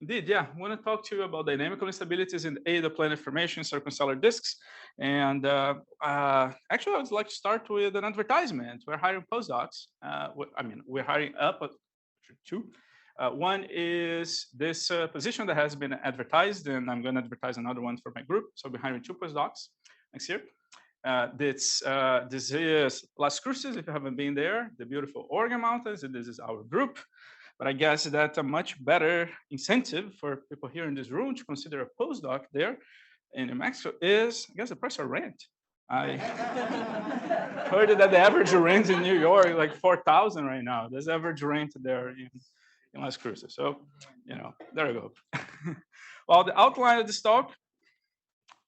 Indeed, yeah. I want to talk to you about dynamical instabilities in the planet formation, circumstellar disks. And actually, I would like to start with an advertisement. We're hiring postdocs. We're hiring up two. One is this position that has been advertised, and I'm going to advertise another one for my group. So we're hiring two postdocs next year. This is Las Cruces, if you haven't been there, the beautiful Oregon Mountains, and this is our group. But I guess that a much better incentive for people here in this room to consider a postdoc there in New Mexico is, I guess, the price of rent. I heard that the average rent in New York is like 4,000 right now. There's average rent there in Las Cruces. So, there you go. Well, the outline of this talk,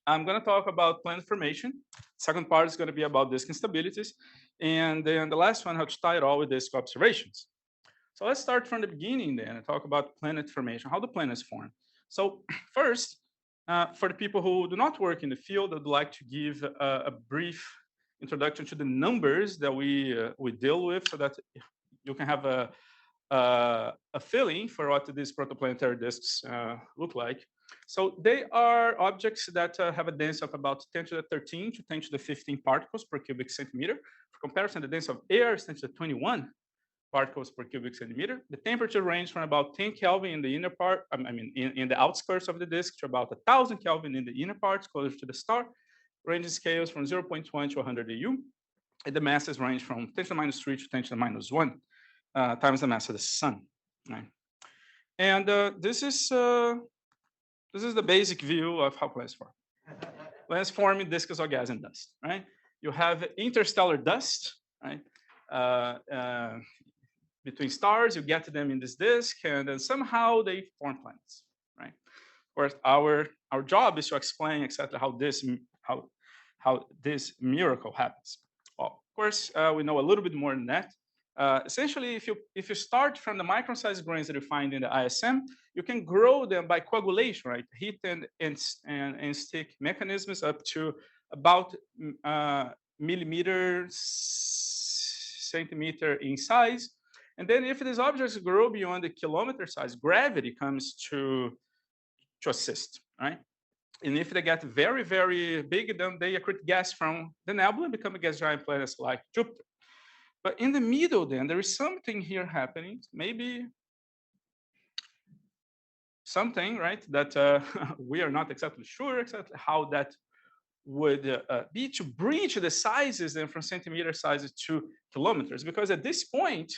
I'm going to talk about planet formation. Second part is going to be about disk instabilities. And then the last one, how to tie it all with disk observations. So let's start from the beginning then and talk about planet formation, how the planets form. So first, for the people who do not work in the field, I'd like to give a brief introduction to the numbers that we deal with so that you can have a feeling for what these protoplanetary disks look like. So they are objects that have a density of about 10 to the 13 to 10 to the 15 particles per cubic centimeter. For comparison, the density of air is 10 to the 21 particles per cubic centimeter. The temperature range from about 10 Kelvin in the inner part, in the outskirts of the disk, to about 1,000 Kelvin in the inner parts, closer to the star. Range scales from 0.1 to 100 AU. And the masses range from 10 to the minus 3 to 10 to the minus 1 times the mass of the sun. Right? And this is the basic view of how planets form. Planets form in disks of gas and dust. Right? You have interstellar dust. Right? Between stars, you get them in this disk, and then somehow they form planets, right? Of course, our job is to explain exactly how this miracle happens. Well, of course, we know a little bit more than that. Essentially, if you start from the micron-sized grains that you find in the ISM, you can grow them by coagulation, right? Heat and stick mechanisms up to about millimeters, centimeter in size. And then if these objects grow beyond the kilometer size, gravity comes to assist, right? And if they get very, very big, then they accrete gas from the nebula and become gas giant planets like Jupiter. But in the middle, then, there is something here happening, maybe something, right, that we are not exactly sure exactly how that would be to breach the sizes then from centimeter sizes to kilometers. Because at this point,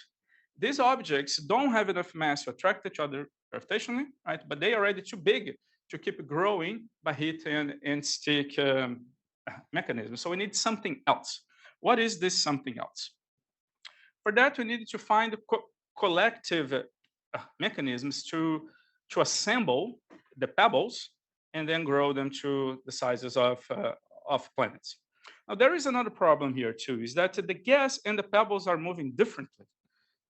these objects don't have enough mass to attract each other gravitationally, right? But they are already too big to keep growing by heat and stick mechanism. So we need something else. What is this something else? For that, we needed to find collective mechanisms to assemble the pebbles and then grow them to the sizes of planets. Now, there is another problem here too, is that the gas and the pebbles are moving differently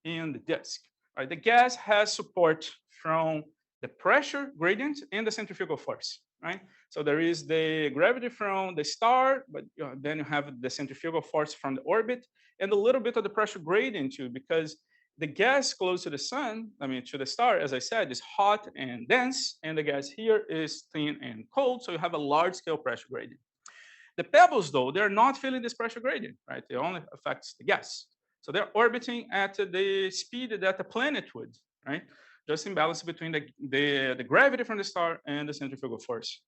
in the disk. Right? The gas has support from the pressure gradient and the centrifugal force. Right? So there is the gravity from the star, but then you have the centrifugal force from the orbit and a little bit of the pressure gradient too, because the gas close to the sun, to the star, as I said, is hot and dense, and the gas here is thin and cold, so you have a large scale pressure gradient. The pebbles, though, they're not feeling this pressure gradient, right? It only affects the gas. So they're orbiting at the speed that a planet would, right? Just in balance between the gravity from the star and the centrifugal force.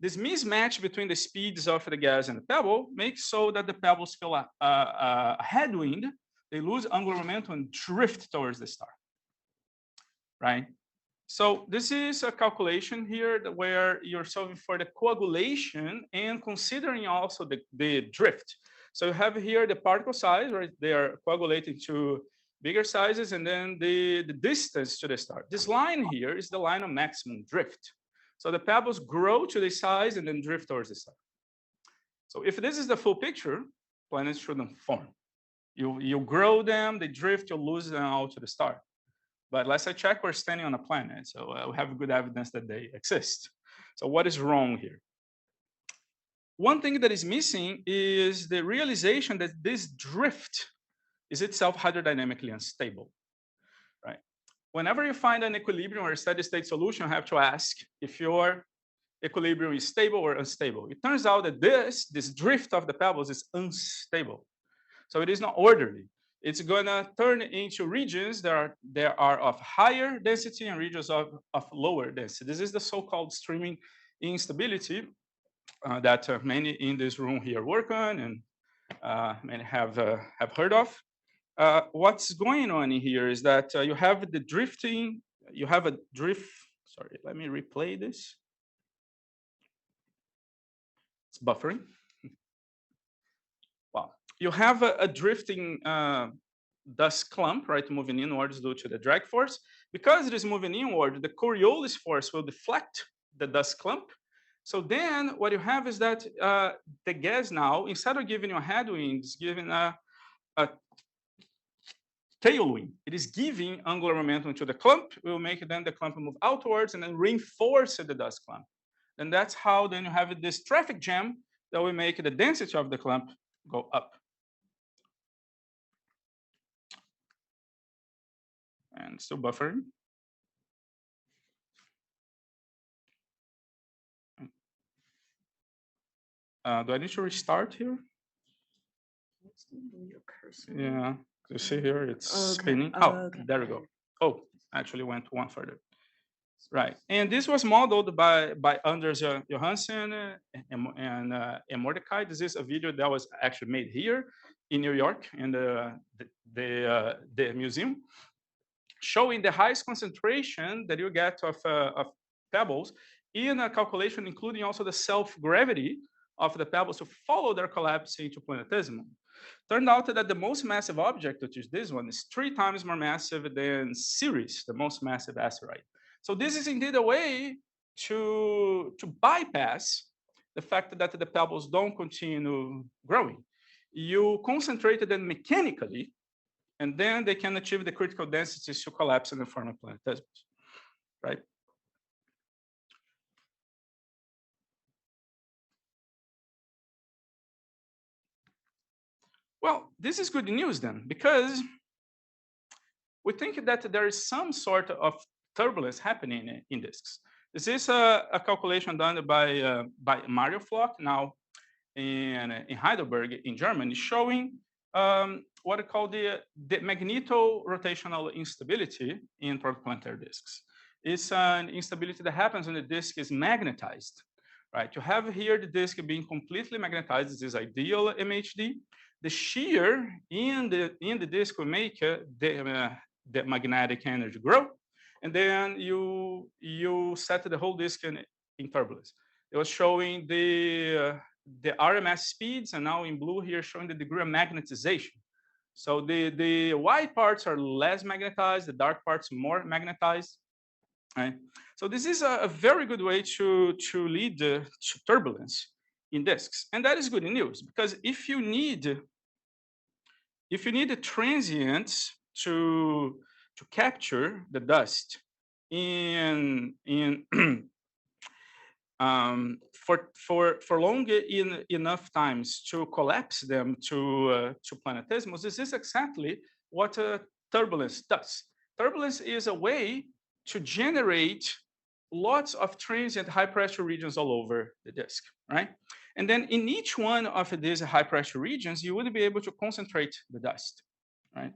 This mismatch between the speeds of the gas and the pebble makes so that the pebbles feel a headwind. They lose angular momentum and drift towards the star, right? So this is a calculation here where you're solving for the coagulation and considering also the drift. So you have here the particle size, right? They are coagulating to bigger sizes, and then the distance to the star. This line here is the line of maximum drift. So the pebbles grow to this size and then drift towards the star. So if this is the full picture, planets shouldn't form. You grow them, they drift, you lose them out to the star. But last I checked, we're standing on a planet, so we have good evidence that they exist. So what is wrong here? One thing that is missing is the realization that this drift is itself hydrodynamically unstable, right? whenever you find an equilibrium or a steady state solution, you have to ask if your equilibrium is stable or unstable. It turns out that this drift of the pebbles is unstable. So it is not orderly. It's going to turn into regions that are of higher density and regions of lower density. This is the so-called streaming instability that many in this room here work on and many have heard of. What's going on in here is that you have the drifting, you have a drift, sorry, let me replay this. It's buffering. Wow. You have a drifting dust clump, right, moving inwards due to the drag force. Because it is moving inward, the Coriolis force will deflect the dust clump. So then what you have is that the gas now, instead of giving you a headwind, it's giving a tailwind. It is giving angular momentum to the clump. It will make then the clump move outwards and then reinforce the dust clump. And that's how then you have this traffic jam that will make the density of the clump go up. And still buffering. Do I need to restart here? Yeah, you see here it's spinning. Oh, there we go. Oh, actually went one further. Right, and this was modeled by Anders Johansen and Mordecai. This is a video that was actually made here in New York in the museum, showing the highest concentration that you get of pebbles in a calculation, including also the self-gravity of the pebbles to follow their collapse into planetesimal. Turned out that the most massive object, which is this one, is 3 times more massive than Ceres, the most massive asteroid. So this is indeed a way to bypass the fact that the pebbles don't continue growing. You concentrate them mechanically, and then they can achieve the critical densities to collapse in the form of planetesimals, right? Well, this is good news then, because we think that there is some sort of turbulence happening in disks. This is a calculation done by Mario Flock now in Heidelberg in Germany, showing what I call the magneto-rotational instability in protoplanetary disks. It's an instability that happens when the disk is magnetized, right? You have here the disk being completely magnetized. This is ideal MHD. The shear in the disk will make the magnetic energy grow, and then you set the whole disk in turbulence. It was showing the RMS speeds, and now in blue here showing the degree of magnetization. So the white parts are less magnetized, the dark parts more magnetized. Right? So this is a very good way to lead to turbulence in disks, and that is good news, because if you need the transients to capture the dust in for long enough times to collapse them to planetesimals, this is exactly what turbulence does. Turbulence is a way to generate lots of transient high pressure regions all over the disk, right? And then in each one of these high pressure regions, you would be able to concentrate the dust, right?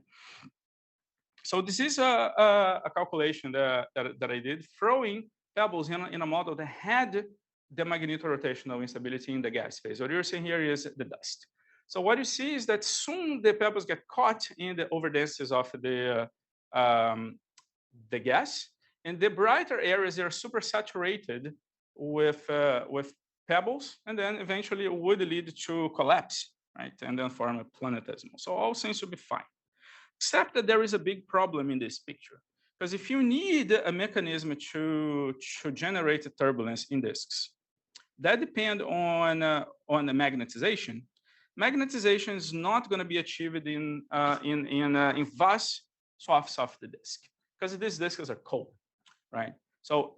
So this is a calculation that I did, throwing pebbles in a model that had the magnetorotational instability in the gas phase. What you're seeing here is the dust. So what you see is that soon the pebbles get caught in the overdensities of the gas, and the brighter areas are supersaturated with pebbles, and then eventually it would lead to collapse, right? And then form a planetesimal. So all seems to be fine, except that there is a big problem in this picture. Because if you need a mechanism to generate turbulence in disks, that depends on the magnetization. Magnetization is not going to be achieved in vast swaths of the disk, because these disks are cold, right? So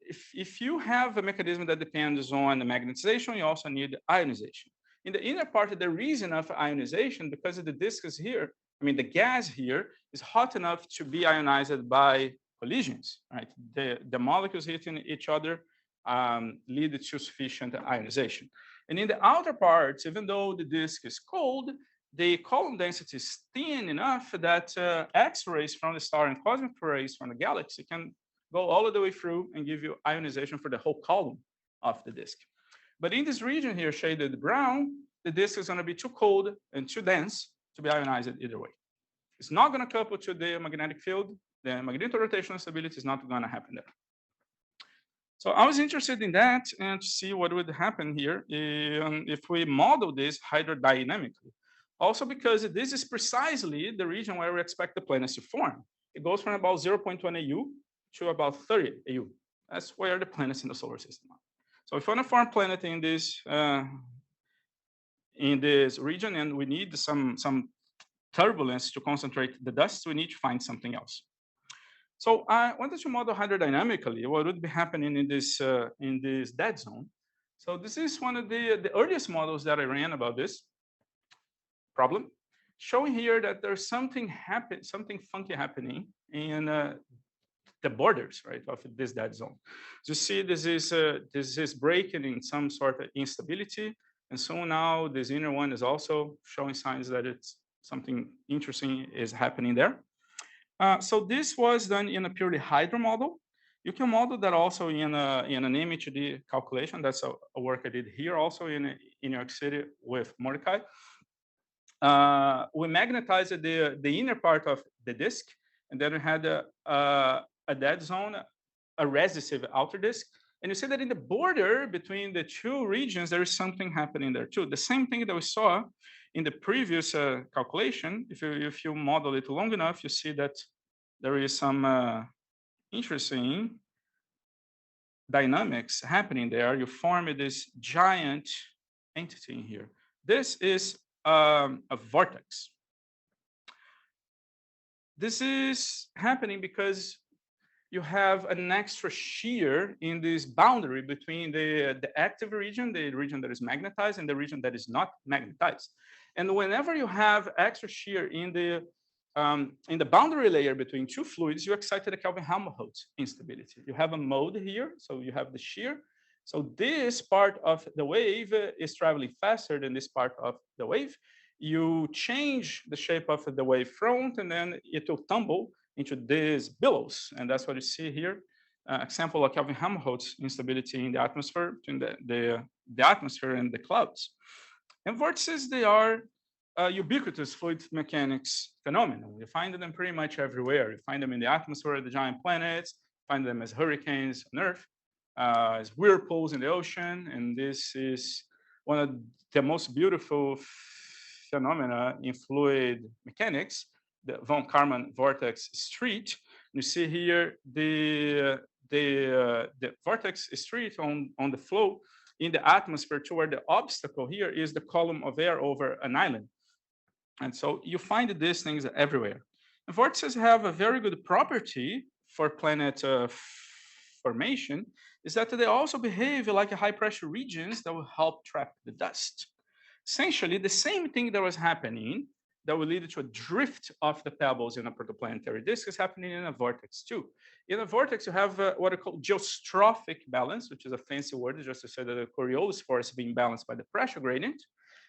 if you have a mechanism that depends on the magnetization, you also need ionization. In the inner part, there is enough ionization because the disk is here. I mean, the gas here is hot enough to be ionized by collisions, right? The molecules hitting each other lead to sufficient ionization. And in the outer parts, even though the disk is cold, the column density is thin enough that X-rays from the star and cosmic rays from the galaxy can go all the way through and give you ionization for the whole column of the disk. But in this region here, shaded brown, the disk is going to be too cold and too dense to be ionized either way. It's not going to couple to the magnetic field. The magnetorotational stability is not going to happen there. So I was interested in that and to see what would happen here if we model this hydrodynamically. Also because this is precisely the region where we expect the planets to form. It goes from about 0.1 AU to about 30 AU. That's where the planets in the solar system are. So if we want to form planet in this region and we need some turbulence to concentrate the dust, we need to find something else. So I wanted to model hydrodynamically what would be happening in this dead zone. So this is one of the earliest models that I ran about this problem, showing here that there's something funky happening in the borders, right, of this dead zone. So you see, this is breaking in some sort of instability, and so now this inner one is also showing signs that it's something interesting is happening there. So this was done in a purely hydro model. You can model that also in an MHD calculation. That's a work I did here also in New York City with Mordecai. We magnetized the inner part of the disk, and then we had a dead zone, a resistive outer disk. And you see that in the border between the two regions, there is something happening there too. The same thing that we saw in the previous calculation. If you model it long enough, you see that there is some interesting dynamics happening there. You form this giant entity in here. This is a vortex. This is happening because you have an extra shear in this boundary between the active region, the region that is magnetized, and the region that is not magnetized. And whenever you have extra shear in the boundary layer between two fluids, you excite the Kelvin-Helmholtz instability. You have a mode here, so you have the shear. So this part of the wave is traveling faster than this part of the wave. You change the shape of the wave front, and then it will tumble into these billows. And that's what you see here. Example of Kelvin-Helmholtz instability in the atmosphere, between the atmosphere and the clouds. And vortices, they are ubiquitous fluid mechanics phenomenon. You find them pretty much everywhere. You find them in the atmosphere of the giant planets, find them as hurricanes on Earth, as whirlpools in the ocean. And this is one of the most beautiful phenomena in fluid mechanics, the von Karman vortex street. You see here the vortex street on the flow in the atmosphere, to where the obstacle here is the column of air over an island. And so you find these things everywhere. And vortices have a very good property for planet formation, is that they also behave like high pressure regions that will help trap the dust. Essentially, the same thing that was happening that will lead to a drift of the pebbles in a protoplanetary disk is happening in a vortex too. In a vortex, you have what are called geostrophic balance, which is a fancy word just to say that the Coriolis force is being balanced by the pressure gradient.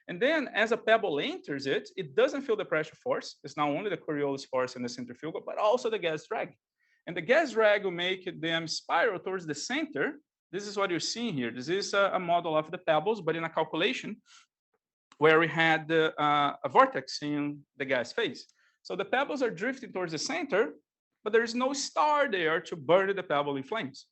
And then as a pebble enters it, it doesn't feel the pressure force. It's not only the Coriolis force and the centrifugal, but also the gas drag. And the gas drag will make them spiral towards the center. This is what you're seeing here. This is a model of the pebbles, but in a calculation where we had a vortex in the gas phase. So the pebbles are drifting towards the center, but there is no star there to burn the pebble in flames,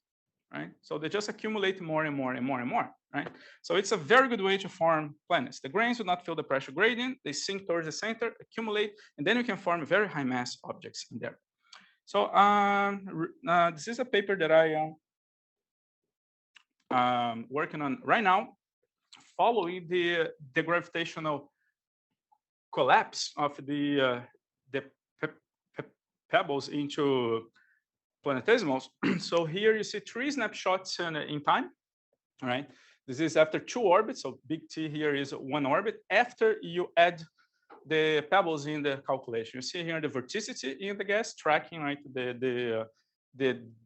right? So they just accumulate more and more and more and more, right? So it's a very good way to form planets. The grains will not feel the pressure gradient, they sink towards the center, accumulate, and then you can form very high mass objects in there. So this is a paper that I am working on right now, following the gravitational collapse of the pebbles into planetesimals. So here you see 3 snapshots in time, right? This is after 2 orbits, so big T here is 1 orbit, after you add the pebbles in the calculation. You see here the vorticity in the gas tracking, right? The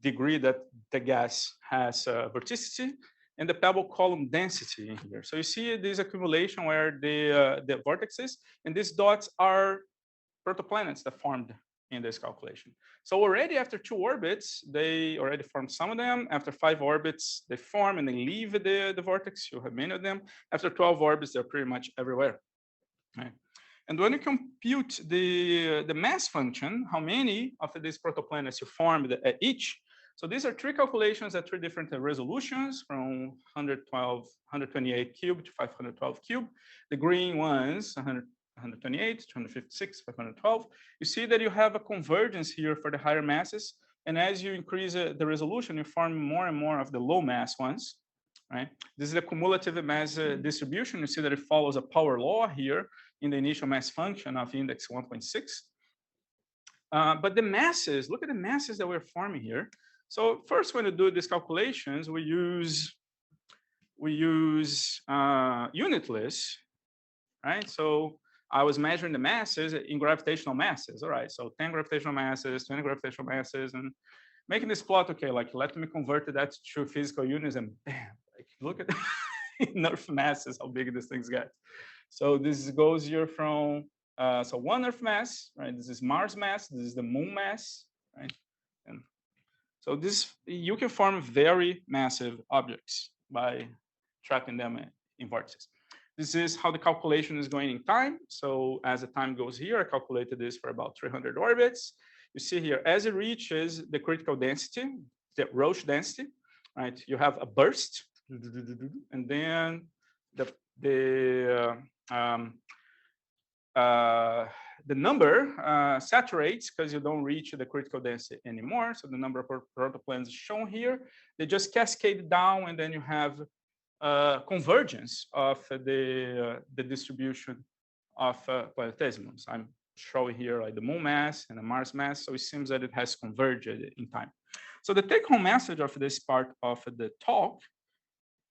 degree that the gas has vorticity, and the pebble column density in here. So you see this accumulation where the vortexes, and these dots are protoplanets that formed in this calculation. So already after 2 orbits, they already formed some of them. After 5 orbits, they form and they leave the vortex. You have many of them. After 12 orbits, they're pretty much everywhere. Right? And when you compute the mass function, how many of these protoplanets you formed at each, so these are 3 calculations at 3 different resolutions, from 128 cubed to 512 cubed. The green ones, 128, 256, 512. You see that you have a convergence here for the higher masses. And as you increase the resolution, you form more and more of the low mass ones. Right? This is the cumulative mass distribution. You see that it follows a power law here in the initial mass function of index 1.6. But the masses, look at the masses that we're forming here. So first, when you do these calculations, we use unitless, right? So I was measuring the masses in gravitational masses. All right, so 10 gravitational masses, 20 gravitational masses, and making this plot. Okay, like let me convert that to physical units, and bam, like look at in Earth masses how big these things get. So this goes here from so 1 Earth mass, right? This is Mars mass. This is the Moon mass, right? And so this you can form very massive objects by trapping them in vortices. This is how the calculation is going in time. So as the time goes here, I calculated this for about 300 orbits. You see here, as it reaches the critical density, the Roche density, right? You have a burst, and then the number saturates because you don't reach the critical density anymore. So the number of protoplanes is shown here. They just cascade down, and then you have convergence of the distribution of planetesimals. I'm showing here like the Moon mass and the Mars mass, so it seems that it has converged in time. So the take-home message of this part of the talk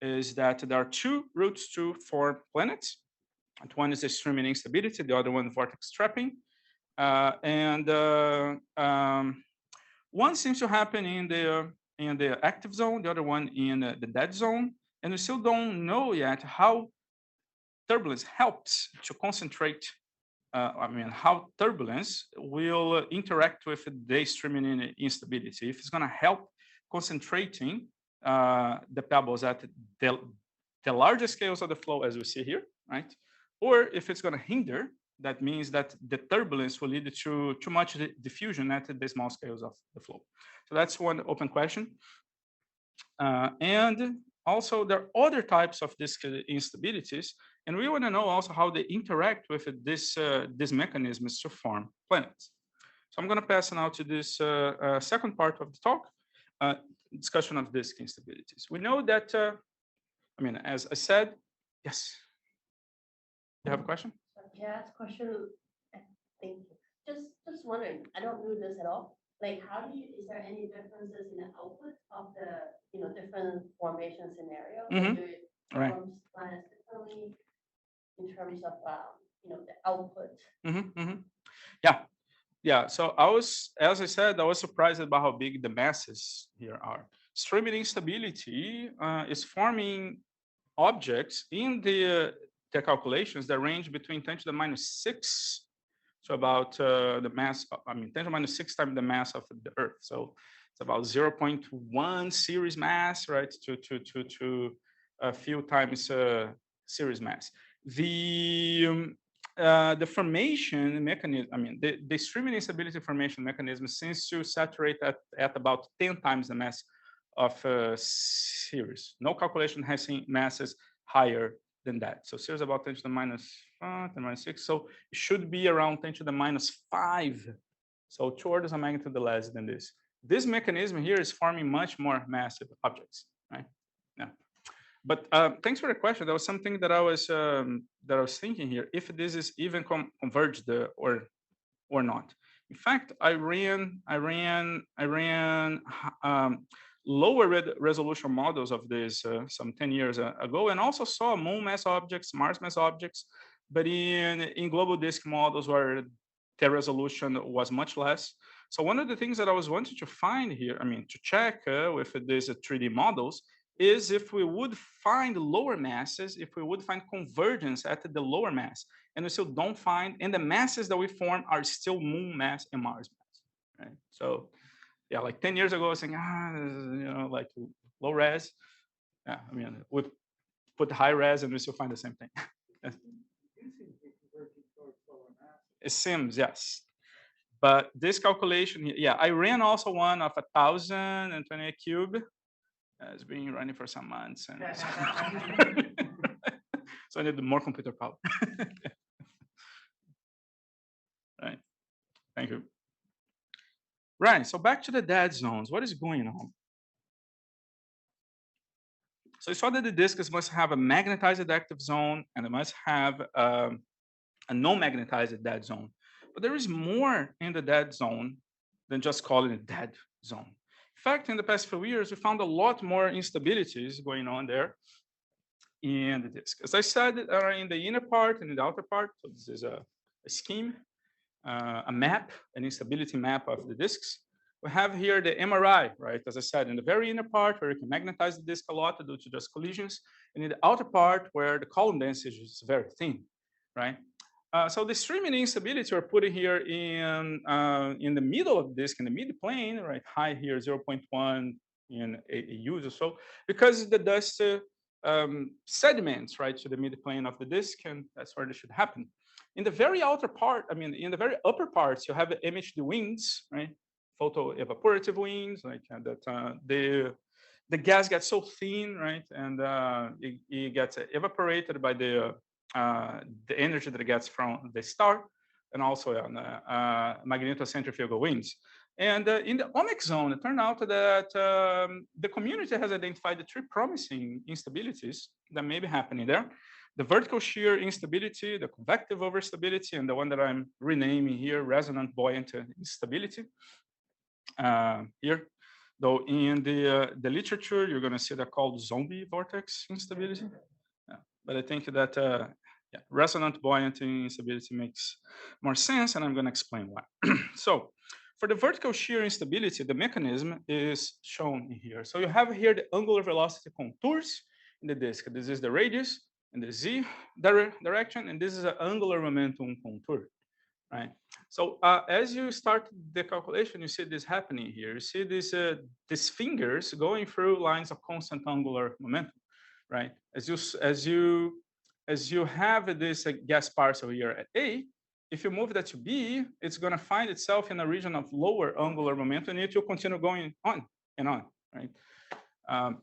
is that there are 2 routes to form planets. One is extreme instability, the other one vortex trapping. One seems to happen in the active zone, the other one in the dead zone. And we still don't know yet how turbulence helps to concentrate, how turbulence will interact with the streaming instability. If it's going to help concentrating the pebbles at the larger scales of the flow, as we see here, right? Or if it's going to hinder, that means that the turbulence will lead to too much diffusion at the small scales of the flow. So that's one open question. And also, there are other types of these instabilities, and we want to know also how they interact with these mechanisms to form planets. So I'm going to pass now to this second part of the talk, discussion of disk instabilities. We know that, as I said, yes. You have a question? Yeah, it's a question. Thank you. Just wondering. I don't know this at all. Like, is there any differences in the output of the different formation scenarios? Mm-hmm. Do it right. forms planets differently in terms of the output? Mm-hmm. Mm-hmm. Yeah. So as I said, I was surprised about how big the masses here are. Streaming instability is forming objects in the calculations that range between 10 to the minus 6 to about the mass, 10 to the minus 6 times the mass of the Earth. So it's about 0.1 series mass, right, to a few times series mass. The formation mechanism, the streaming instability formation mechanism seems to saturate at about 10 times the mass of series. No calculation has seen masses higher than that. So series about 10 to the minus 5, 10 to the minus 6. So it should be around 10 to the minus 5. So 2 orders of magnitude less than this. This mechanism here is forming much more massive objects, right? Yeah. But thanks for the question. That was something that I was thinking here. If this is even converged or not. In fact, I ran lower resolution models of this some 10 years ago, and also saw moon mass objects, Mars mass objects, but in global disk models where the resolution was much less. So one of the things that I was wanting to find here, I mean, to check with these 3D models, is if we would find lower masses, if we would find convergence at the lower mass, and we still don't find, and the masses that we form are still moon mass and Mars mass, right? So yeah, like 10 years ago, I was saying, like low res. Yeah, I mean, we put high res and we still find the same thing. It seems, yes. But this calculation, yeah, I ran also one of 1,028 cube. It's been running for some months. And so I need more computer power. Right. Thank you. Right. So back to the dead zones. What is going on? So you saw that the disks must have a magnetized active zone and it must have a non-magnetized dead zone. But there is more in the dead zone than just calling it dead zone. In fact, in the past few years, we found a lot more instabilities going on there in the disk. As I said, in the inner part and in the outer part, so this is a scheme, a map, an instability map of the disks. We have here the MRI, right? As I said, in the very inner part where you can magnetize the disk a lot due to just collisions, and in the outer part where the column density is very thin, right? So the streaming instability we're putting here in the middle of the disk, in the mid plane, right? High here, 0.1 in AUs or so, because the dust sediments, right, to the mid plane of the disk, and that's where this should happen. In the very outer part, I mean, in the very upper parts, you have MHD winds, right? Photo-evaporative winds, like that the gas gets so thin, right? And it gets evaporated by the energy that it gets from the star, and also on magnetocentrifugal winds. And in the omic zone, it turned out that the community has identified the three promising instabilities that may be happening there. The vertical shear instability, the convective overstability, and the one that I'm renaming here, resonant buoyant instability. Here, though in the literature, you're going to see that called zombie vortex instability. Yeah. But I think that yeah, resonant buoyant instability makes more sense, and I'm going to explain why. So for the vertical shear instability, the mechanism is shown here. So you have here the angular velocity contours in the disk. This is the radius in the z direction, and this is an angular momentum contour, right? So as you start the calculation, you see this happening here. You see these fingers going through lines of constant angular momentum, right? As you have this gas parcel here at A, if you move that to B, it's going to find itself in a region of lower angular momentum, and it will continue going on and on, right?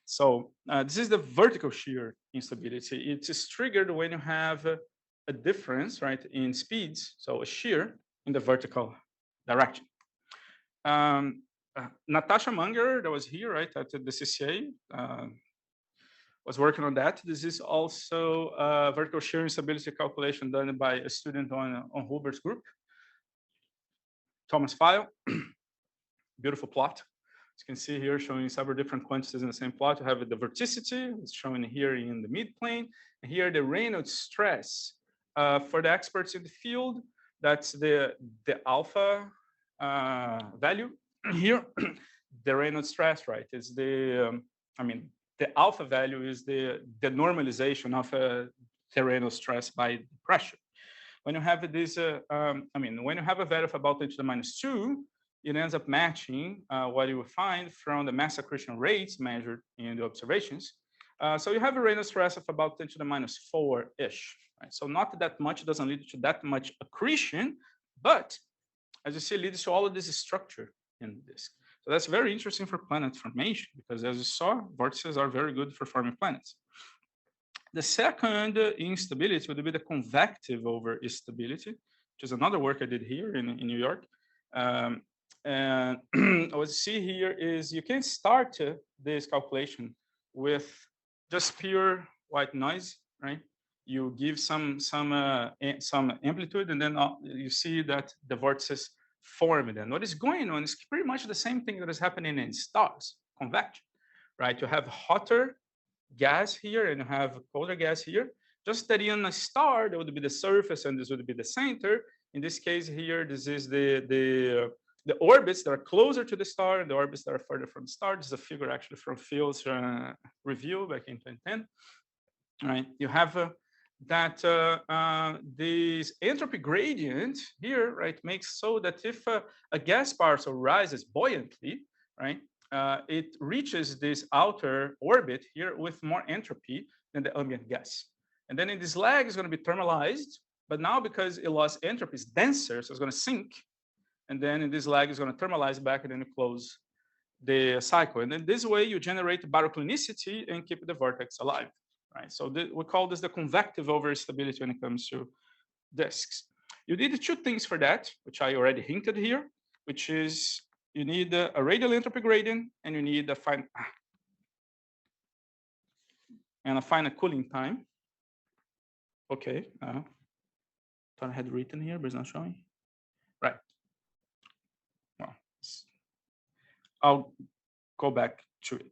So this is the vertical shear instability. It is triggered when you have a difference, right, in speeds, so a shear in the vertical direction. Natasha Munger, that was here, right, at the CCA, was working on that. This is also a vertical shear instability calculation done by a student on Hubert's group, Thomas File. Beautiful plot. As you can see here, showing several different quantities in the same plot. You have the vorticity, it's shown here in the midplane, and here the Reynolds stress. For the experts in the field, that's the alpha value. Here, the Reynolds stress, right, is the, the alpha value is the normalization of the Reynolds stress by pressure. When you have this, when you have a value of about 10 to the minus 2, it ends up matching what you will find from the mass accretion rates measured in the observations. So you have a Reynolds stress of about 10 to the minus 4-ish. Right? So not that much, doesn't lead to that much accretion, but as you see, it leads to all of this structure in the disk. So that's very interesting for planet formation, because as you saw, vortices are very good for forming planets. The second instability would be the convective over instability, which is another work I did here in New York. And what you see here is you can start this calculation with just pure white noise, right? You give some amplitude, and then you see that the vortices formed. And what is going on is pretty much the same thing that is happening in stars, convection, right? You have hotter gas here and you have colder gas here. Just that in a star, there would be the surface and this would be the center. In this case here, this is the orbits that are closer to the star and the orbits that are further from the star. This is a figure actually from Field's review back in 2010. Right, you have this entropy gradient here, right, makes so that if a gas particle rises buoyantly, right, it reaches this outer orbit here with more entropy than the ambient gas. And then in this lag is going to be thermalized, but now because it lost entropy, it's denser, so it's going to sink. And then in this lag is going to thermalize back and then you close the cycle. And then this way you generate baroclinicity and keep the vortex alive. Right, so we call this the convective overstability when it comes to disks. You need two things for that, which I already hinted here, which is you need a radial entropy gradient and you need a finite cooling time. Okay, thought I had written here, but it's not showing. Right. Well, I'll go back to it.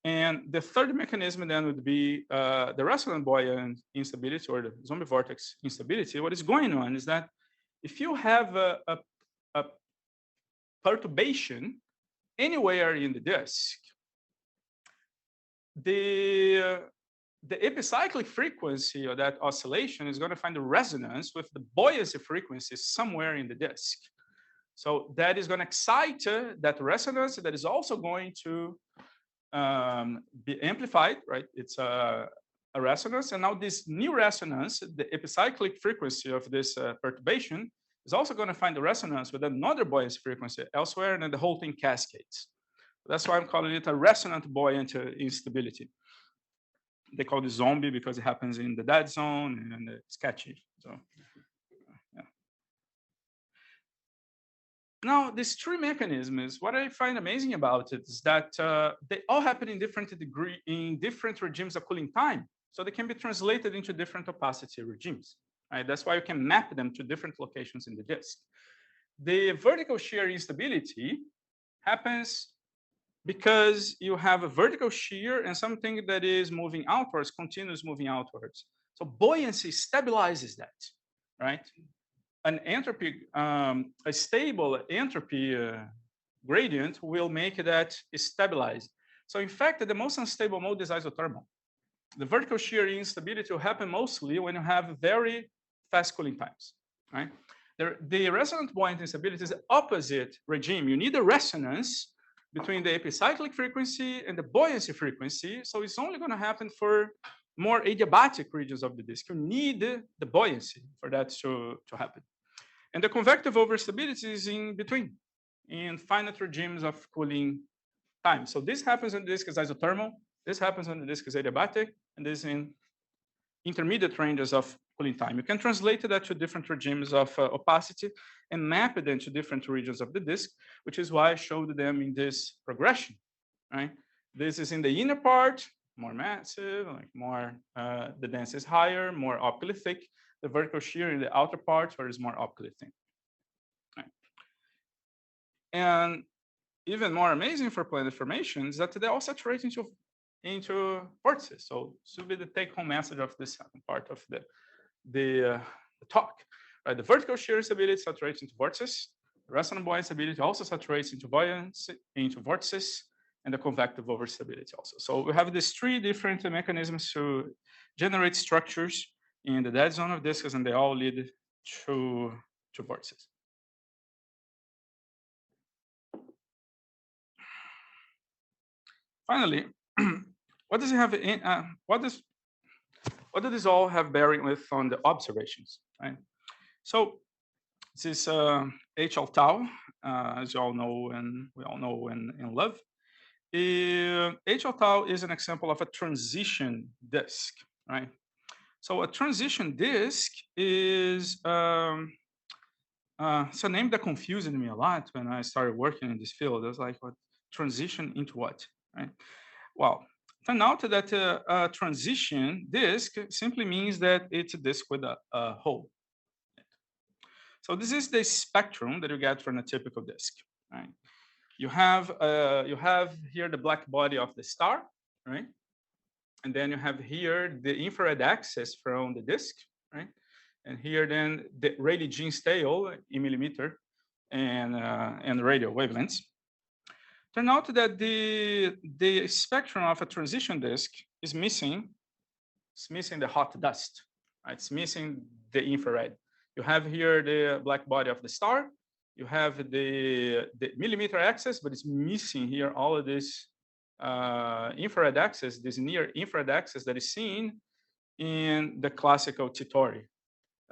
And the third mechanism then would be the resonant buoyant instability or the zombie vortex instability. What is going on is that if you have a perturbation anywhere in the disk, the epicyclic frequency of that oscillation is going to find a resonance with the buoyancy frequency somewhere in the disk. So that is going to excite that resonance that is also going to be amplified, right? It's a resonance. And now this new resonance, the epicyclic frequency of this perturbation is also going to find a resonance with another buoyancy frequency elsewhere, and then the whole thing cascades. That's why I'm calling it a resonant buoyant instability. They call it zombie because it happens in the dead zone and it's sketchy. So, yeah. Now, these three mechanisms, what I find amazing about it is that they all happen in different regimes of cooling time. So they can be translated into different opacity regimes. Right? That's why you can map them to different locations in the disk. The vertical shear instability happens because you have a vertical shear and something that is moving outwards, continues moving outwards. So buoyancy stabilizes that, right? An entropy, a stable entropy gradient will make that stabilized. So in fact, the most unstable mode is isothermal. The vertical shear instability will happen mostly when you have very fast cooling times, right? The resonant buoyant instability is the opposite regime. You need a resonance between the epicyclic frequency and the buoyancy frequency. So it's only going to happen for more adiabatic regions of the disk. You need the buoyancy for that to happen. And the convective overstability is in between, in finite regimes of cooling time. So this happens when the disk is isothermal, this happens when the disk is adiabatic, and this in intermediate ranges of cooling time. You can translate that to different regimes of opacity and map it into different regions of the disk, which is why I showed them in this progression, right? This is in the inner part, more massive, like more, the density is higher, more optically thick. The vertical shear in the outer part where it's more optically thin. Right. And even more amazing for planet formation is that they all saturate into vortices. So this will be the take-home message of this second part of the talk. Right? The vertical shear instability saturates into vortices. The resonant buoyant stability also saturates into vortices, and the convective overstability also. So we have these three different mechanisms to generate structures in the dead zone of disks, and they all lead to vortices. Finally, what does it have in, what do these all have bearing with on the observations, right? So this is H.L. Tau, as you all know and we all know and love. H.L. Tau is an example of a transition disk, right? So a transition disk is it's a name that confused me a lot when I started working in this field. I was like, what transition into what, right? Well, turned out that a transition disk simply means that it's a disk with a hole. So this is the spectrum that you get from a typical disk, right? You have here the black body of the star, right? And then you have here the infrared axis from the disk, right? And here then the Rayleigh-Jeans tail in millimeter and radio wavelengths. Turn out that the spectrum of a transition disk is missing. It's missing the hot dust, right? It's missing the infrared. You have here the black body of the star. You have the millimeter axis, but it's missing here all of this infrared axis, this near infrared axis that is seen in the classical Titori,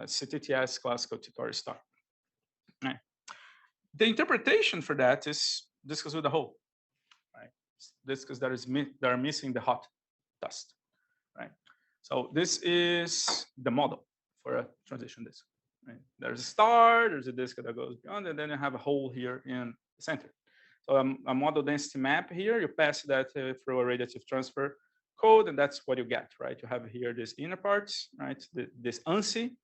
CTTS classical Titori star. Right. The interpretation for that is disks with a hole, right? Disks that are missing the hot dust, right? So this is the model for a transition disk. Right? There's a star, there's a disk that goes beyond, and then you have a hole here in the center. So a model density map here, you pass that through a radiative transfer code, and that's what you get, right? You have here these inner parts, right? This ANSI,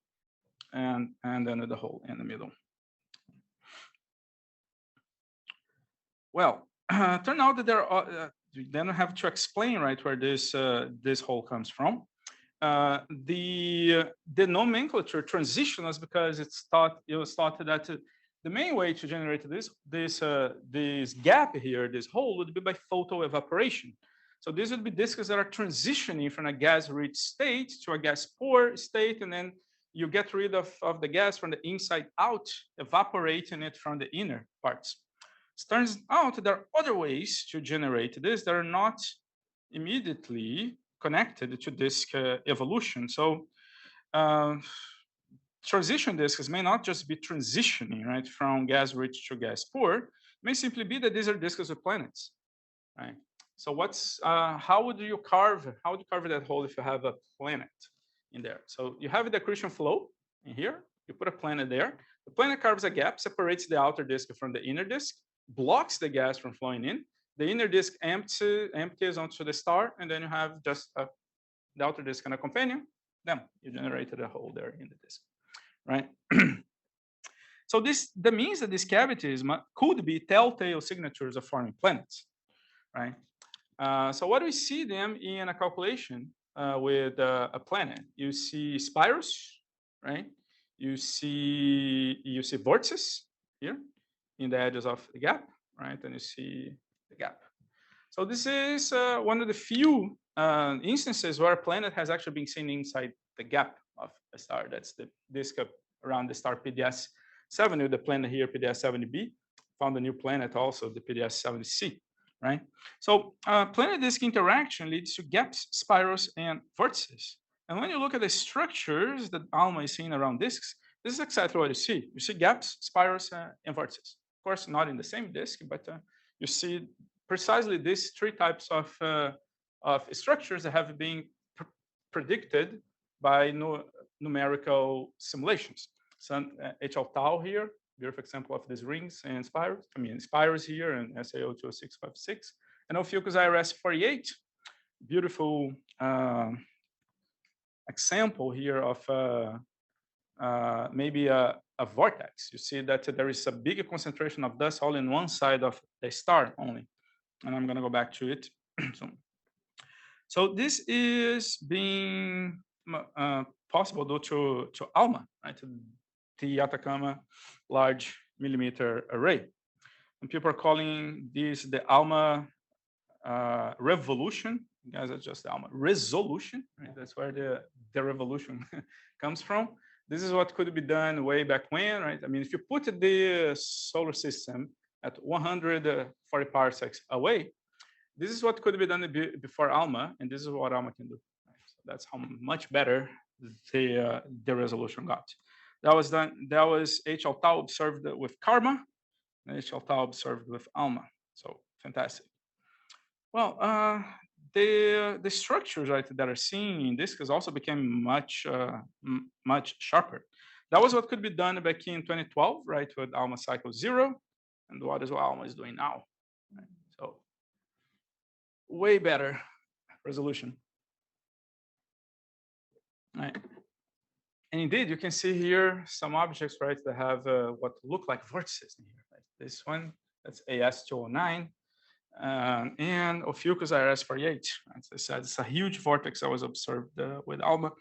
and then the hole in the middle. Well, turn out that there are, then I have to explain, right, where this hole comes from. The nomenclature transition was because it was thought that the main way to generate this gap here, this hole, would be by photo evaporation. So these would be disks that are transitioning from a gas-rich state to a gas-poor state, and then you get rid of the gas from the inside out, evaporating it from the inner parts. It turns out there are other ways to generate this that are not immediately connected to disk evolution. So transition disks may not just be transitioning, right, from gas rich to gas poor. It may simply be that these are disks of planets, right? So how would you carve that hole if you have a planet in there? So you have the accretion flow in here. You put a planet there. The planet carves a gap, separates the outer disk from the inner disk, blocks the gas from flowing in. The inner disk empties onto the star, and then you have just the outer disk and a companion. Then you generated a hole there in the disk, right? So that means that these cavities could be telltale signatures of forming planets, right? So what do we see them in a calculation with a planet? You see spirals, right? You see vortices here in the edges of the gap, right? And you see the gap. So this is one of the few instances where a planet has actually been seen inside the gap of a star. That's the disk around the star PDS 70, the planet here, PDS 70b. Found a new planet also, the PDS 70c, right? So planet disk interaction leads to gaps, spirals, and vortices. And when you look at the structures that ALMA is seeing around disks, this is exactly what you see. You see gaps, spirals, and vortices. Of course, not in the same disk, but you see precisely these three types of structures that have been predicted by numerical simulations. So H. tau here, beautiful example of these rings and spirals. I mean, spirals here and SAO 20656. And Ophiuchus IRS 48, beautiful example here of maybe a vortex. You see that there is a bigger concentration of dust all in one side of the star only. And I'm going to go back to it soon. So this is being possible due to ALMA, right? The Atacama Large Millimeter Array. And people are calling this the ALMA revolution. Guys, that's just the ALMA resolution, right? That's where the revolution comes from. This is what could be done way back when, right? I mean, if you put the solar system at 140 parsecs away, this is what could be done before ALMA, and this is what ALMA can do. Right? So that's how much better the resolution got. That was done. That was H. tau observed with Karma, and H. tau observed with ALMA. So fantastic. Well, the structures, right, that are seen in disks also became much sharper. That was what could be done back in 2012, right, with ALMA cycle 0, and what is what ALMA is doing now. Right? So way better resolution. Right. And indeed, you can see here some objects, right, that have what look like vortices in here. Right? This one, that's AS209, and Ophiuchus IRS48. As I said, it's a huge vortex that was observed with ALMA.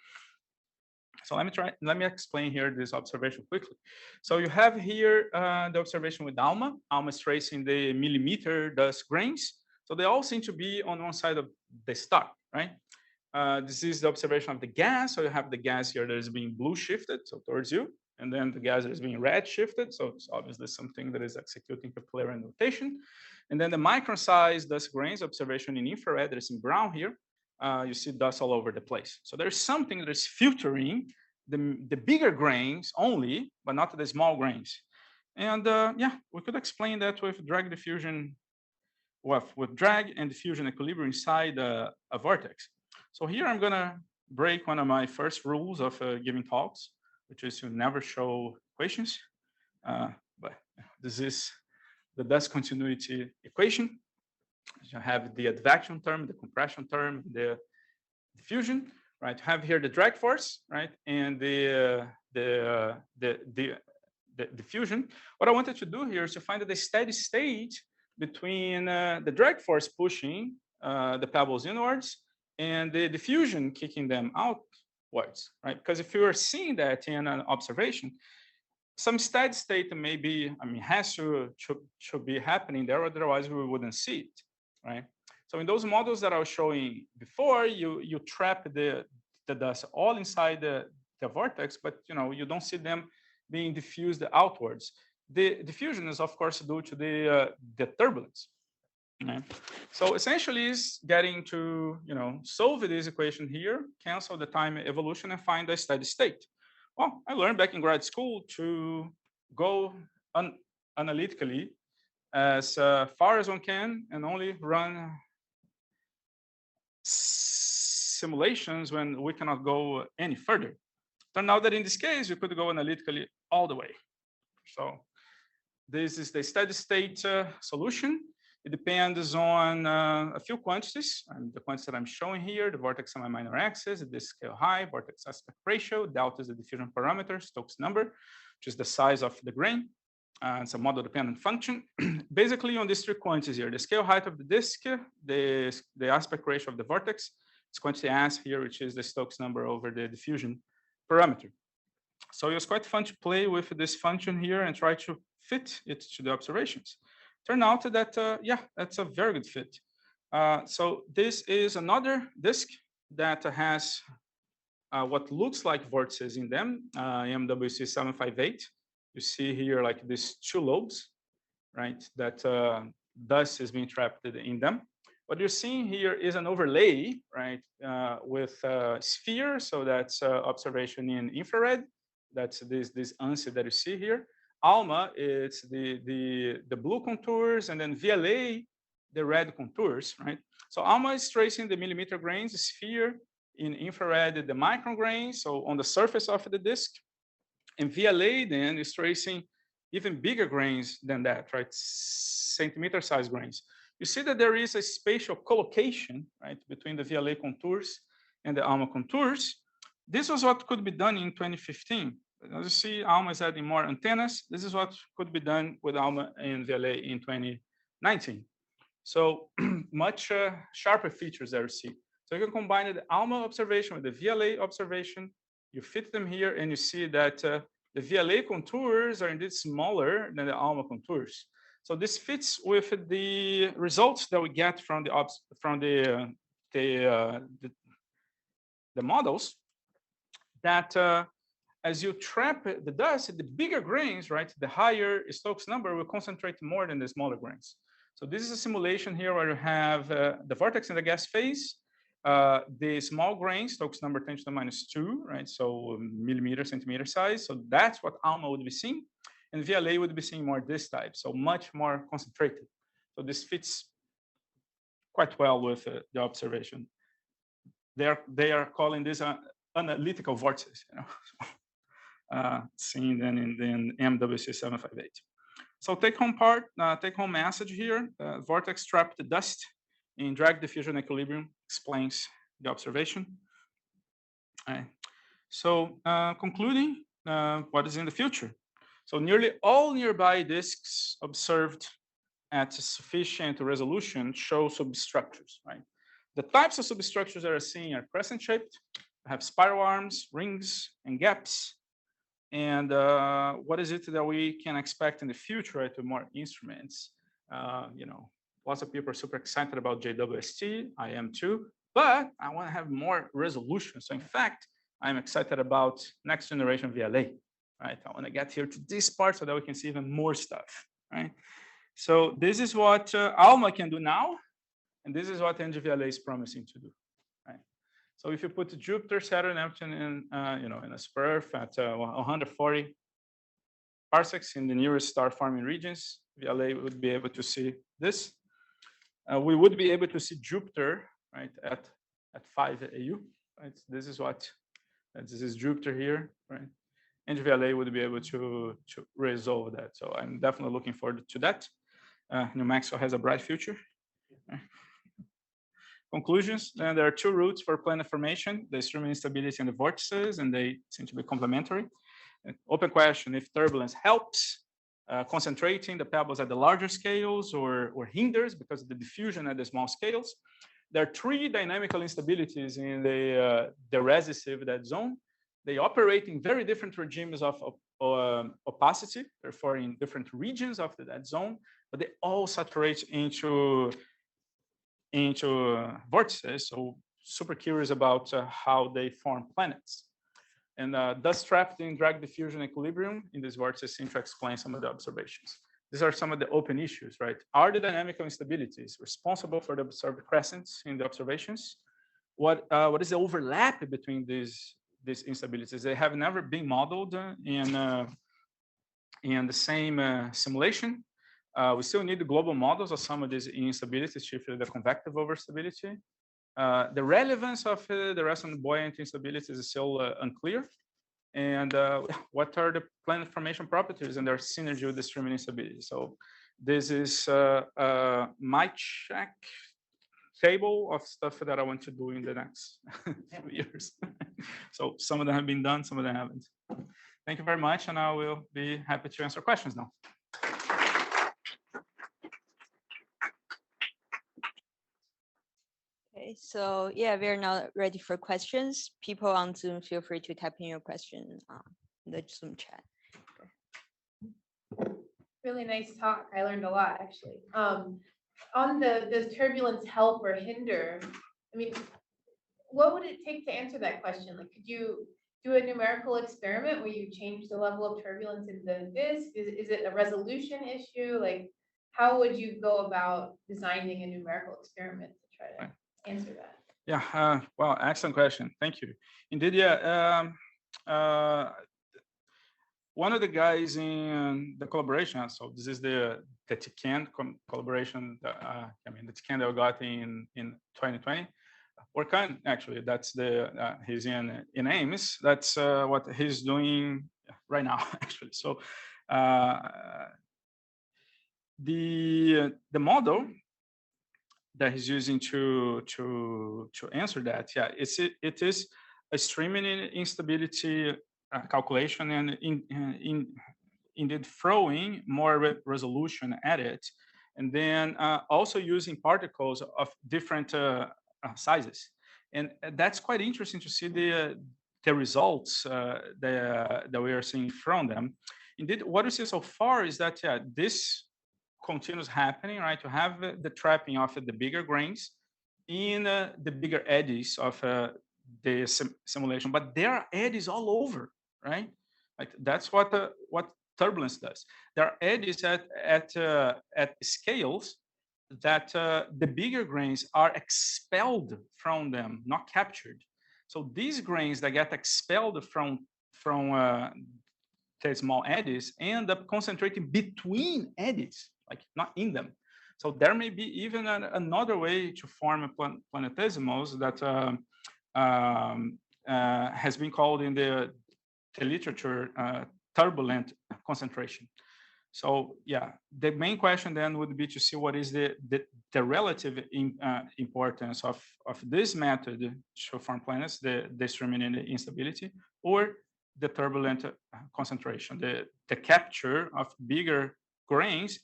So let me explain here this observation quickly. So you have here the observation with ALMA. ALMA is tracing the millimeter dust grains. So they all seem to be on one side of the star, right? This is the observation of the gas. So you have the gas here that is being blue shifted, so towards you, and then the gas that is being red shifted. So it's obviously something that is executing Keplerian rotation. And then the micron size dust grains observation in infrared that is in brown here. You see dust all over the place. So there's something that is filtering the bigger grains only, but not the small grains. And yeah, we could explain that with drag diffusion, with drag and diffusion equilibrium inside a vortex. So here I'm gonna break one of my first rules of giving talks, which is to never show equations. But this is the dust continuity equation. You have the advection term, the compression term, the diffusion, right? Have here the drag force, right, and the diffusion. What I wanted to do here is to find the steady state between the drag force pushing the pebbles inwards and the diffusion kicking them outwards, right? Because if you are seeing that in an observation, some steady state maybe, has should be happening there, otherwise we wouldn't see it, right? So in those models that I was showing before, you trap the dust all inside the vortex, but you don't see them being diffused outwards. The diffusion is of course due to the turbulence. Right? So essentially is getting to solve this equation here, cancel the time evolution and find a steady state. Well, I learned back in grad school to go analytically as far as one can and only run simulations when we cannot go any further. Turned out that in this case, we could go analytically all the way. So this is the steady state solution. It depends on a few quantities. The quantities that I'm showing here, the vortex semi-minor axis, the scale height, vortex aspect ratio, delta is the diffusion parameter, Stokes number, which is the size of the grain. It's a model-dependent function. Basically, on these three quantities here, the scale height of the disk, the aspect ratio of the vortex, it's quantity S here, which is the Stokes number over the diffusion parameter. So it was quite fun to play with this function here and try to fit it to the observations. Turned out that, yeah, that's a very good fit. So this is another disk that has what looks like vortices in them, MWC 758. You see here like these two lobes, right, that dust is being trapped in them. What you're seeing here is an overlay, right, with a sphere. So that's observation in infrared. That's this ANSI that you see here. ALMA, it's the blue contours, and then VLA, the red contours, right? So ALMA is tracing the millimeter grains, the sphere, in infrared, the micron grains, so on the surface of the disk. And VLA then is tracing even bigger grains than that, right? Centimeter size grains. You see that there is a spatial collocation, right, between the VLA contours and the ALMA contours. This was what could be done in 2015. As you see, ALMA is adding more antennas. This is what could be done with ALMA and VLA in 2019. So much sharper features that you see. So you can combine the ALMA observation with the VLA observation. You fit them here, and you see that the VLA contours are indeed smaller than the ALMA contours. So this fits with the results that we get from the models. That as you trap the dust, the bigger grains, right, the higher Stokes number will concentrate more than the smaller grains. So this is a simulation here where you have the vortex in the gas phase, the small grains, Stokes number 10 to the -2, right? So millimeter, centimeter size. So that's what ALMA would be seeing. And VLA would be seeing more this type, so much more concentrated. So this fits quite well with the observation. They are calling this analytical vortices, seen then in MWC 758. So take home message here, vortex trapped dust in drag diffusion equilibrium explains the observation. So concluding, what is in the future? So nearly all nearby disks observed at sufficient resolution show substructures, right? The types of substructures that are seen are crescent-shaped, have spiral arms, rings, and gaps. And what is it that we can expect in the future, right, with more instruments? Lots of people are super excited about JWST. I am too, but I want to have more resolution. So in fact, I'm excited about next generation VLA, right? I want to get here to this part so that we can see even more stuff, right? So this is what ALMA can do now, and this is what NGVLA is promising to do, right? So if you put Jupiter, Saturn, Neptune in, in a spur at 140 parsecs in the nearest star forming regions, VLA would be able to see this. We would be able to see Jupiter, right, at 5 AU, right? This is Jupiter here, right? NGVLA would be able to resolve that. So I'm definitely looking forward to that. New Mexico has a bright future. Conclusions, then there are two routes for planet formation, the streaming instability and the vortices, and they seem to be complementary. Open question, if turbulence helps concentrating the pebbles at the larger scales or hinders because of the diffusion at the small scales. There are three dynamical instabilities in the recessive that zone. They operate in very different regimes of opacity, therefore in different regions of that zone, but they all saturate into vortices. So super curious about how they form planets. And dust trapped in drag diffusion equilibrium in these vortices seem to explain some of the observations. These are some of the open issues, right? Are the dynamical instabilities responsible for the observed crescents in the observations? What is the overlap between these instabilities? They have never been modeled in the same simulation. We still need the global models of some of these instabilities, chiefly the convective overstability. The relevance of the resonant buoyant instabilities is still unclear. And what are the planet formation properties and their synergy with the streaming instability? So this is my check table of stuff that I want to do in the next few years. So some of them have been done, some of them haven't. Thank you very much, and I will be happy to answer questions now. Okay, so yeah, we're now ready for questions. People on Zoom, feel free to type in your question in the Zoom chat. Really nice talk. I learned a lot, actually. On does turbulence help or hinder? I mean, what would it take to answer that question? Like, could you do a numerical experiment where you change the level of turbulence in the disk? Is it a resolution issue? Like, how would you go about designing a numerical experiment to try to answer that? Yeah, well, excellent question. Thank you. Indeed, yeah. One of the guys in the collaboration, so this is the TCAN collaboration, the TCAN that we got in 2020. Orkan, actually, that's he's in Ames. That's what he's doing right now, actually. So the model that he's using to answer that, yeah, it is a streaming instability calculation and indeed throwing more resolution at it, and then also using particles of different sizes. And that's quite interesting to see the results that we are seeing from them. Indeed, what we see so far is that this continues happening, right? To have the trapping of the bigger grains in the bigger eddies of the simulation, but there are eddies all over, right? Like that's what turbulence does. There are eddies at scales that the bigger grains are expelled from them, not captured. So these grains that get expelled from the small eddies end up concentrating between eddies, like not in them. So there may be even another way to form planetesimals that has been called in the literature turbulent concentration. So yeah, the main question then would be to see what is the relative importance of this method to form planets, the discriminated instability, or the turbulent concentration, the capture of bigger grains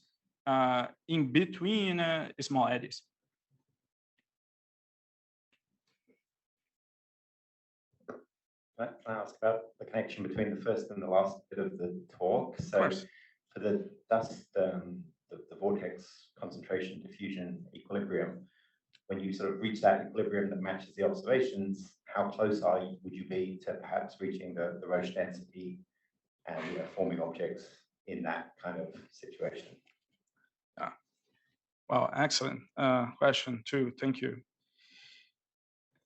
in between small eddies. Can I ask about the connection between the first and the last bit of the talk? Of So course. for the dust, the vortex concentration diffusion equilibrium, when you sort of reach that equilibrium that matches the observations, how close would you be to perhaps reaching the Roche density and forming objects in that kind of situation? Yeah. Well, excellent question too. Thank you.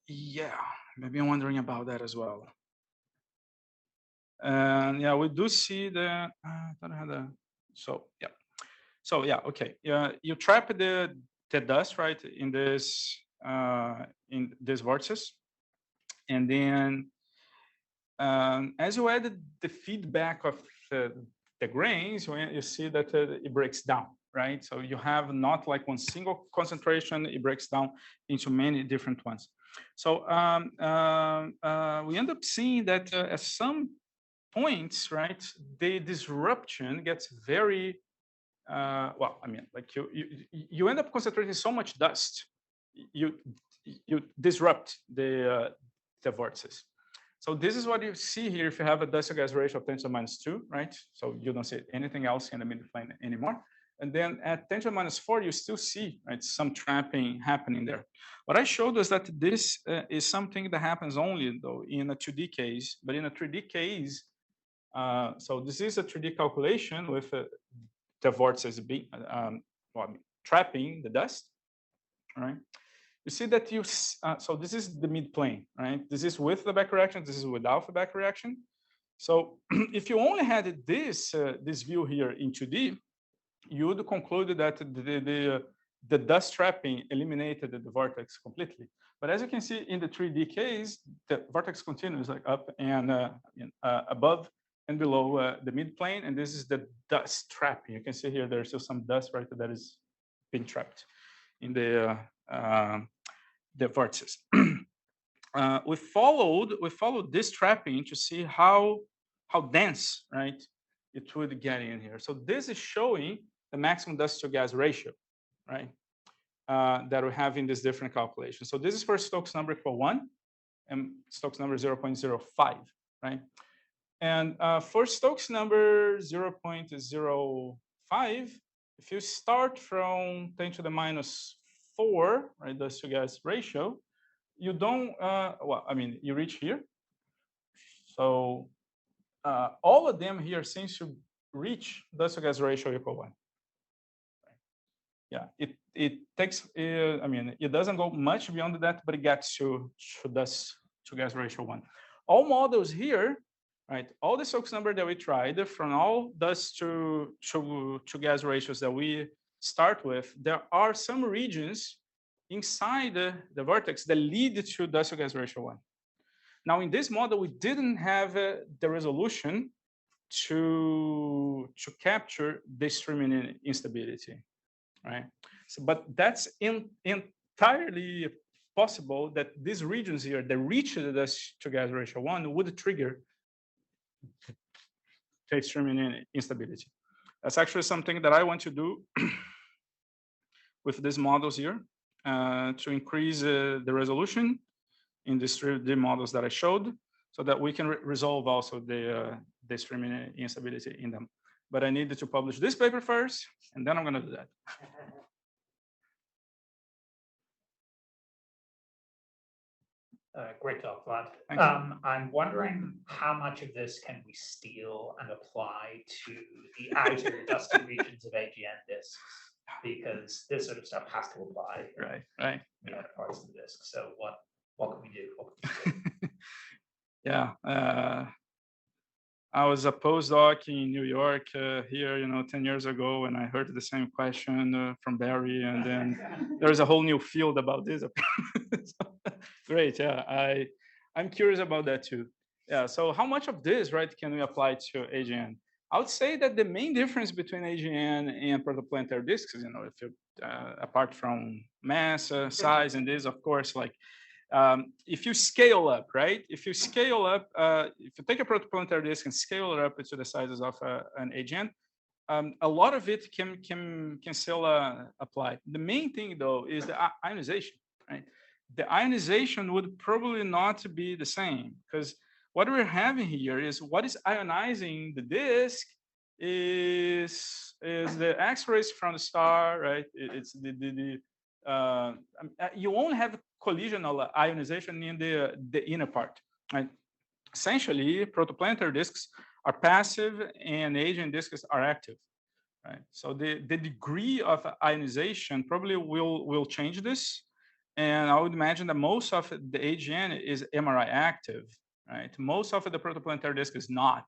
Yeah, maybe I'm wondering about that as well. And yeah, we do see the. I thought I had a. So yeah. So yeah, okay. Yeah, you trap the dust right in this vortices, and then as you add the feedback of the grains, you see that it breaks down, right? So you have not like one single concentration; it breaks down into many different ones. So we end up seeing that at some points, right, the disruption gets very well. I mean, like you end up concentrating so much dust, you disrupt the vortices. So this is what you see here if you have a dust to gas ratio of 10 to the minus 2, right? So you don't see anything else in the midplane anymore. And then at 10 to the minus 4, you still see, right, some trapping happening there. What I showed was that this is something that happens only though in a 2D case, but in a 3D case, so this is a 3D calculation with the vortices being trapping the dust, right? You see that so this is the mid plane, right? This is with the back reaction, this is without the back reaction. So if you only had this view here in 2D, you would conclude that the dust trapping eliminated the vortex completely. But as you can see in the 3D case, the vortex continues like up and above and below the mid plane, and this is the dust trapping. You can see here there's still some dust right that is being trapped in the vortices. We followed this trapping to see how dense, right, it would get in here. So this is showing the maximum dust to gas ratio, right, that we have in this different calculation. So this is for Stokes number equal 1 and Stokes number 0.05, right? And for Stokes number 0.05, if you start from 10 to the minus 4, right, dust to gas ratio, you don't, well, I mean, you reach here. So all of them here seems to reach dust to gas ratio equal 1. Yeah, it takes, I mean, it doesn't go much beyond that, but it gets to dust to gas ratio 1. All models here, right, all the Stokes number that we tried from all dust to gas ratios that we start with, there are some regions inside the vortex that lead to dust to gas ratio 1. Now in this model, we didn't have the resolution to capture the streaming instability, right? So, but that's entirely possible that these regions here that reach the dust to gas ratio 1 would trigger the streaming instability. That's actually something that I want to do with these models here to increase the resolution in these 3D models that I showed, so that we can resolve also the streaming instability in them. But I needed to publish this paper first, and then I'm going to do that. Great talk, Vlad. I'm wondering how much of this can we steal and apply to the outer dusty regions of AGN disks, because this sort of stuff has to apply. Right. In other parts of the disk. So what can we do? Yeah. I was a postdoc in New York here, 10 years ago, and I heard the same question from Barry, and then there's a whole new field about this. Great, yeah, I'm curious about that too. Yeah, so how much of this, right, can we apply to AGN? I would say that the main difference between AGN and protoplanetary disks, you know, if you apart from mass, size, and this, of course, like if you scale up, right? If you scale up, if you take a protoplanetary disk and scale it up to the sizes of an AGN, a lot of it can still apply. The main thing, though, is the ionization, right? The ionization would probably not be the same because what we're having here is what is ionizing the disk is the X-rays from the star, right? It's you only have collisional ionization in the inner part, right? Essentially, protoplanetary disks are passive and AGN disks are active, right? So the degree of ionization probably will change this. And I would imagine that most of the AGN is MRI active, right? Most of the protoplanetary disk is not,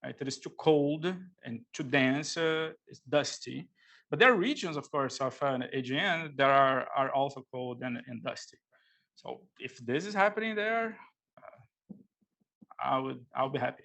right? It is too cold and too dense, it's dusty. But there are regions, of course, of an AGN that are also cold and dusty. So if this is happening there, I'll be happy.